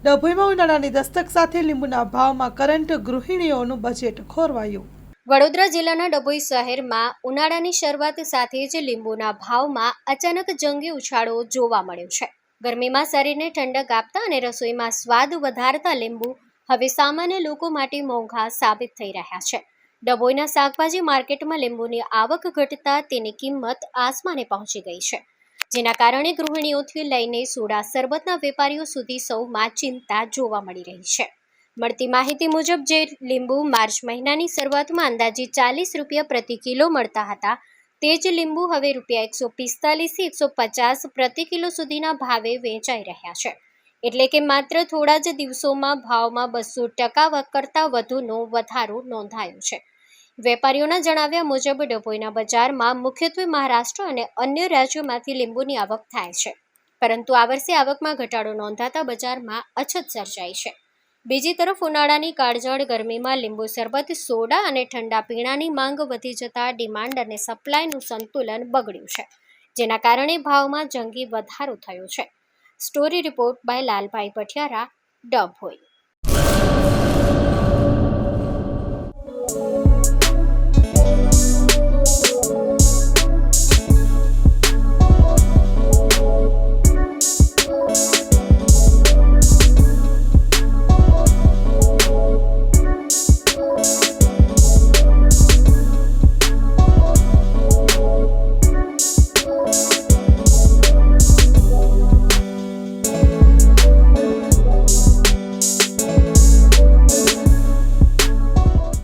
ડભોઈમાં ઉનાળાની દસ્તક સાથે લીંબુના ભાવમાં કરંટ, ગૃહિણીઓનું બજેટ ખોરવાયું। વડોદરા જિલ્લાના ડભોઈ શહેરમાં ઉનાળાની શરૂઆત સાથે જ લીંબુના ભાવમાં અચાનક જંગી ઉછાળો જોવા મળ્યો છે। ગરમીમાં શરીરને ઠંડક આપતા અને રસોઈમાં સ્વાદ વધારતા લીંબુ હવે સામાન્ય લોકો માટે મોંઘા સાબિત થઈ રહ્યા છે। ડભોઈના શાકભાજી માર્કેટમાં લીંબુની આવક ઘટતા તેની કિંમત આસમાને પહોંચી ગઈ છે, જેના કારણે ગૃહિણીઓથી લઈને સોડા શરબતના વેપારીઓ સુધી સૌમાં ચિંતા જોવા મળી રહી છે। મળતી માહિતી મુજબ જે લીંબુ માર્ચ મહિનાની શરૂઆતમાં અંદાજિત 40 રૂપિયા પ્રતિ કિલો મળતા હતા, તે જ લીંબુ હવે રૂપિયા 145 થી 150 પ્રતિ કિલો સુધીના ભાવે વેચાઈ રહ્યા છે। એટલે કે માત્ર થોડા જ દિવસોમાં ભાવમાં 200% કરતાં વધુનો વધારો નોંધાયો છે। વેપારીઓના જણાવ્યા મુજબ ડભોઈના બજારમાં મુખ્યત્વે મહારાષ્ટ્ર અને અન્ય રાજ્યોમાંથી લીંબુની આવક થાય છે, પરંતુ આ વર્ષે આવકમાં ઘટાડો નોંધાતા બજારમાં અછત સર્જાઈ છે। બીજી તરફ ઉનાળાની કાળઝાળ ગરમીમાં લીંબુ શરબત, સોડા અને ઠંડા પીણાની માંગ વધી જતા ડિમાન્ડ અને સપ્લાયનું સંતુલન બગડ્યું છે, જેના કારણે ભાવમાં જંગી વધારો થયો છે। Story report by Lalbhai Pathiyara, Dabhoi.